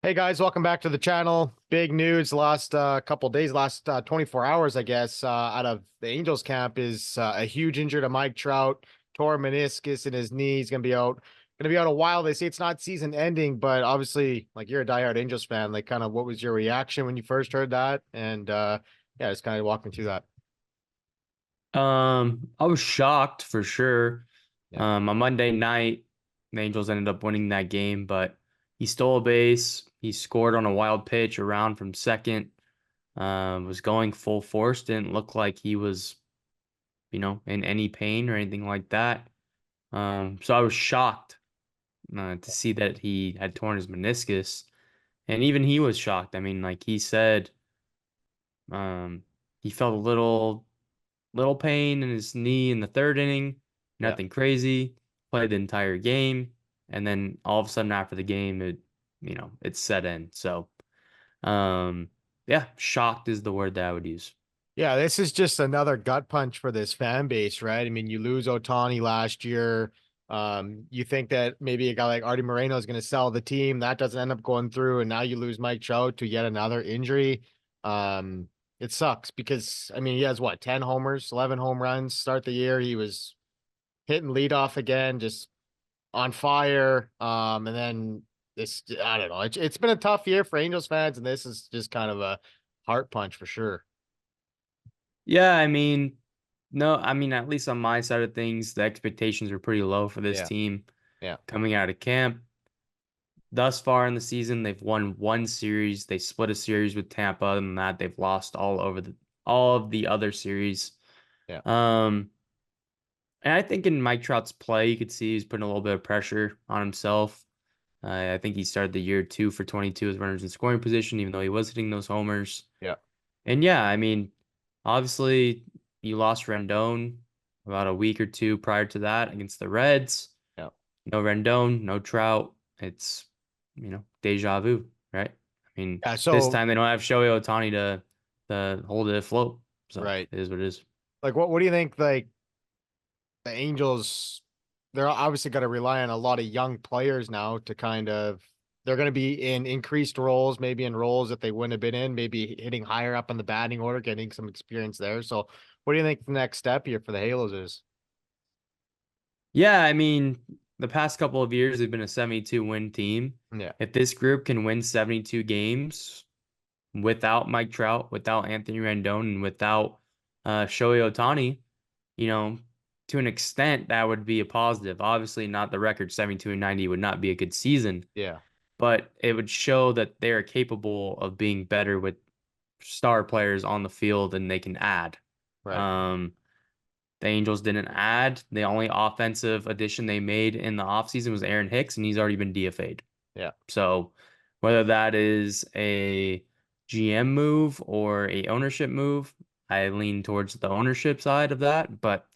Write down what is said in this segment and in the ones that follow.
Hey guys, welcome back to the channel. Big news last couple days, last 24 hours, I guess, out of the Angels camp is a huge injury to Mike Trout, tore meniscus in his knee. He's gonna be out a while. They say it's not season ending, but obviously, like you're a diehard Angels fan, like kind of what was your reaction when you first heard that? And yeah, just kind of walk me through that. I was shocked for sure. Yeah, On Monday night, the Angels ended up winning that game, but he stole a base. He scored on a wild pitch around from second. Was going full force. Didn't look like he was, in any pain or anything like that. So I was shocked to see that he had torn his meniscus, and even he was shocked. I mean, like he said, um, he felt a little pain in his knee in the third inning, yeah. nothing crazy, played the entire game, and then all of a sudden after the game, it set in. So, um, yeah, shocked is the word that I would use. Yeah, this is just another gut punch for this fan base, right? I mean, you lose Otani last year. You think that maybe a guy like Artie Moreno is going to sell the team. That doesn't end up going through, and now you lose Mike Trout to yet another injury. Um, it sucks because I mean, he has what, 10 homers, 11 home runs start the year. He was hitting leadoff again, just on fire. And then this, I don't know. It's been a tough year for Angels fans, and this is just kind of a heart punch for sure. Yeah, I mean, no, I mean, at least on my side of things, the expectations were pretty low for this Yeah, team yeah, coming out of camp. Thus far in the season, they've won one series. They split a series with Tampa. Other than that, they've lost all of the other series. yeah. Um, And I think in Mike Trout's play, you could see he's putting a little bit of pressure on himself. I think he started the year 2 for 22 with runners in scoring position, even though he was hitting those homers. Yeah. And yeah, I mean, obviously you lost Rendon about a week or two prior to that against the Reds. Yeah. No Rendon, no Trout. It's, deja vu, right? I mean, Yeah. this So, time they don't have Shohei Ohtani to hold it afloat. So right. it is what it is. Like, what do you think? Like, the Angels, they're obviously going to rely on a lot of young players now to kind of, they're going to be in increased roles, maybe in roles that they wouldn't have been in, maybe hitting higher up in the batting order, getting some experience there. So, what do you think the next step here for the Halos is? Yeah, I mean, the past couple of years they've been a 72 win team. Yeah. If this group can win 72 games without Mike Trout, without Anthony Rendon, and without Shohei Ohtani, you know, to an extent that would be a positive. Obviously, not the record 72 and 90 would not be a good season, Yeah. but it would show that they are capable of being better with star players on the field and they can add. Right. Um, the Angels didn't add. The only offensive addition they made in the offseason was Aaron Hicks, and he's already been DFA'd. Yeah. So whether that is a GM move or a ownership move, I lean towards the ownership side of that. But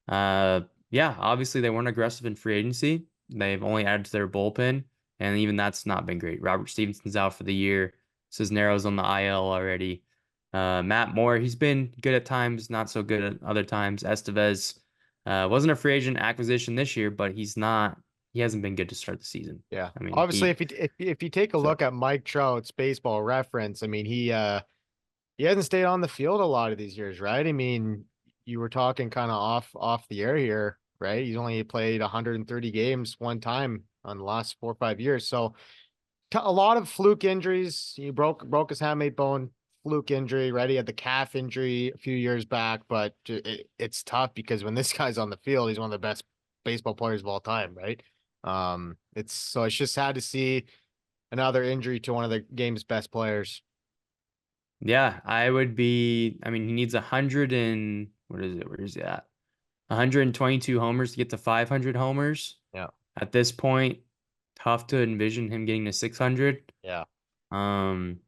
yeah, obviously they weren't aggressive in free agency. They've only added to their bullpen, and even that's not been great. Robert Stevenson's out for the year. Cisneros on the IL already. Matt Moore, he's been good at times, not so good at other times. Estevez wasn't a free agent acquisition this year, but he hasn't been good to start the season. Yeah. I mean, Obviously, if you take a so look at Mike Trout's baseball reference, I mean, he hasn't stayed on the field a lot of these years, right? I mean, you were talking kind of off the air here, right? He's only played 130 games one time on the last 4 or 5 years. So a lot of fluke injuries. He broke his hamate bone, fluke injury, right? He had the calf injury a few years back, but it's tough because when this guy's on the field, he's one of the best baseball players of all time, right? It's just sad to see another injury to one of the game's best players. yeah, I mean, he needs 100 and what is it? Where is he at? 122 homers to get to 500 homers. Yeah. At this point, tough to envision him getting to 600. Yeah. Um,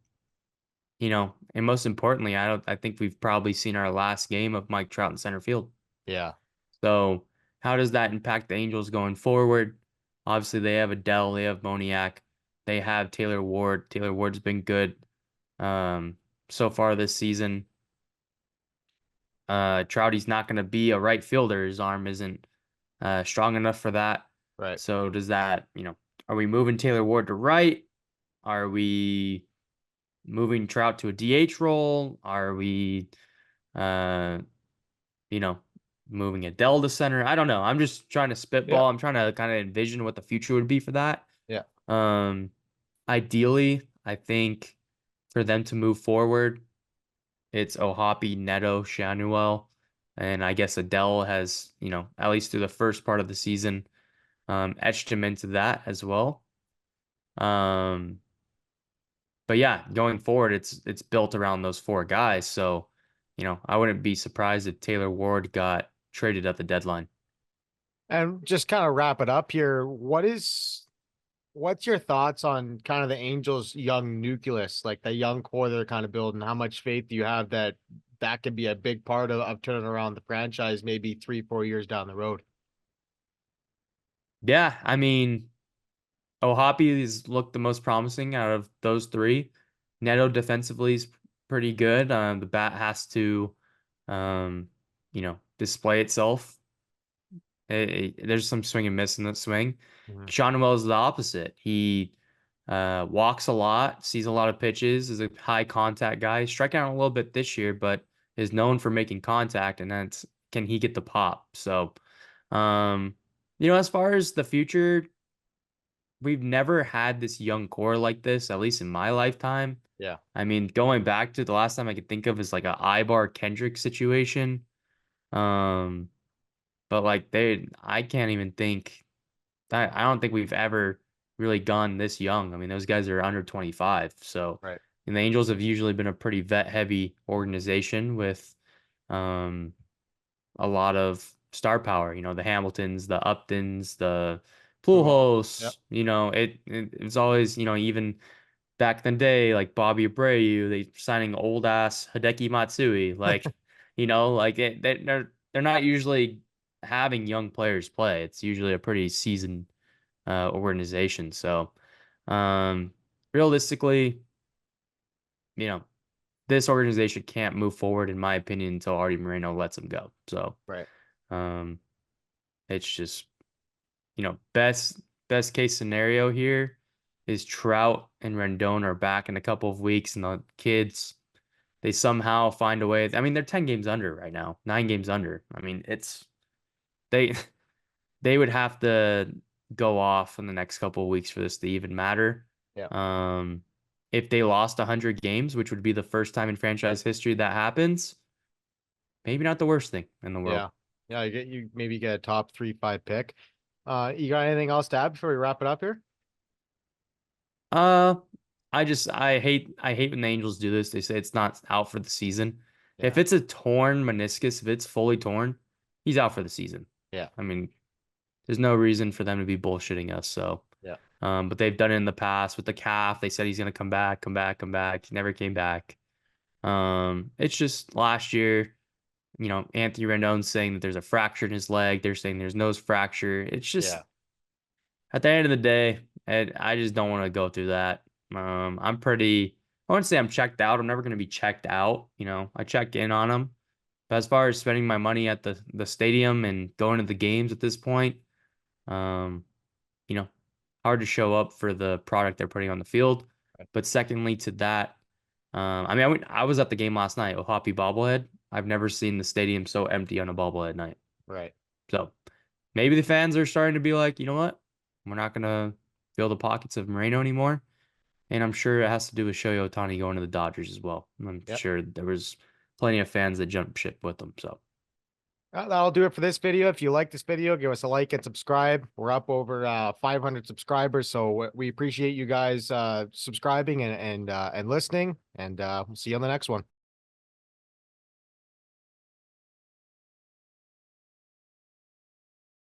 and most importantly, I think we've probably seen our last game of Mike Trout in center field. Yeah. So, how does that impact the Angels going forward? Obviously, they have Adele, they have Moniak, they have Taylor Ward. Taylor Ward's been good um, so far this season. Trouty's not going to be a right fielder. His arm isn't strong enough for that. Right. So, are we moving Taylor Ward to right? Are we moving Trout to a DH role? Are we, uh, you know, moving Adele to center? I don't know. I'm just trying to Yeah. spitball. I'm trying to kind of envision what the future would be for that. Yeah. Um, Ideally, I think for them to move forward, it's Ohapi, Neto, Shanuel, and I guess Adele has, at least through the first part of the season, etched him into that as well. Um, but yeah, going forward, it's built around those four guys. So, I wouldn't be surprised if Taylor Ward got traded at the deadline. And just kind of wrap it up here. What's your thoughts on kind of the Angels' young nucleus, like the young core they're kind of building? How much faith do you have that that could be a big part of turning around the franchise maybe 3, 4 years down the road? Yeah, I mean, Ohapi has looked the most promising out of those three. Neto defensively is pretty good. The bat has to, display itself. There's some swing and miss in the swing. Mhm. Sean Wells is the opposite. He walks a lot, sees a lot of pitches, is a high contact guy. Striking out a little bit this year, but is known for making contact, and that's can he get the pop? So, um, as far as the future, we've never had this young core like this, at least in my lifetime. Yeah. I mean, going back to the last time I could think of is like a Ibar Kendrick situation. Um, but like I can't even think that I don't think we've ever really gone this young. I mean, those guys are under 25. So, Right. and the Angels have usually been a pretty vet heavy organization with um a lot of star power, the Hamiltons, the Uptons, the Cool. Yeah. Pujols, it's always, even back in the day, like Bobby Abreu, they signing old ass Hideki Matsui, like, they're not usually having young players play. It's usually a pretty seasoned organization. So, um, realistically, you know, this organization can't move forward, in my opinion, until Artie Moreno lets them go. So, Right. um, it's just, best case scenario here is Trout and Rendon are back in a couple of weeks, and the kids they somehow find a way. I mean, they're 10 games under right now, 9 games under. I mean, they they would have to go off in the next couple of weeks for this to even matter. Yeah. Um, if they lost 100 games, which would be the first time in franchise history that happens, maybe not the worst thing in the world. Yeah. Yeah. You maybe get a top 3, 5 pick. You got anything else to add before we wrap it up here? Uh, I hate when the Angels do this. They say it's not out for the season. If Yeah. it's a torn meniscus, if it's fully torn, he's out for the season. Yeah. I mean, there's no reason for them to be bullshitting us. So, Yeah. but they've done it in the past with the calf. They said he's gonna come back, come back, come back. He never came back. It's just last year, Anthony Rendon's saying that there's a fracture in his leg. They're saying there's nose fracture. It's just Yeah. at the end of the day, I just don't want to go through that. I wouldn't say I'm checked out. I'm never going to be checked out. I check in on them. But as far as spending my money at the stadium and going to the games at this point, um, you know, hard to show up for the product they're putting on the field. But secondly to that, I mean, I was at the game last night with Hoppy bobblehead. I've never seen the stadium so empty on a bobblehead night. Right. So maybe the fans are starting to be like, you know what? We're not gonna fill the pockets of Moreno anymore. And I'm sure it has to do with Shohei Ohtani going to the Dodgers as well. I'm Yep. sure there was plenty of fans that jumped ship with them. So That'll do it for this video. If you like this video, give us a like and subscribe. We're up over 500 subscribers, so we appreciate you guys subscribing and listening. And we'll see you on the next one.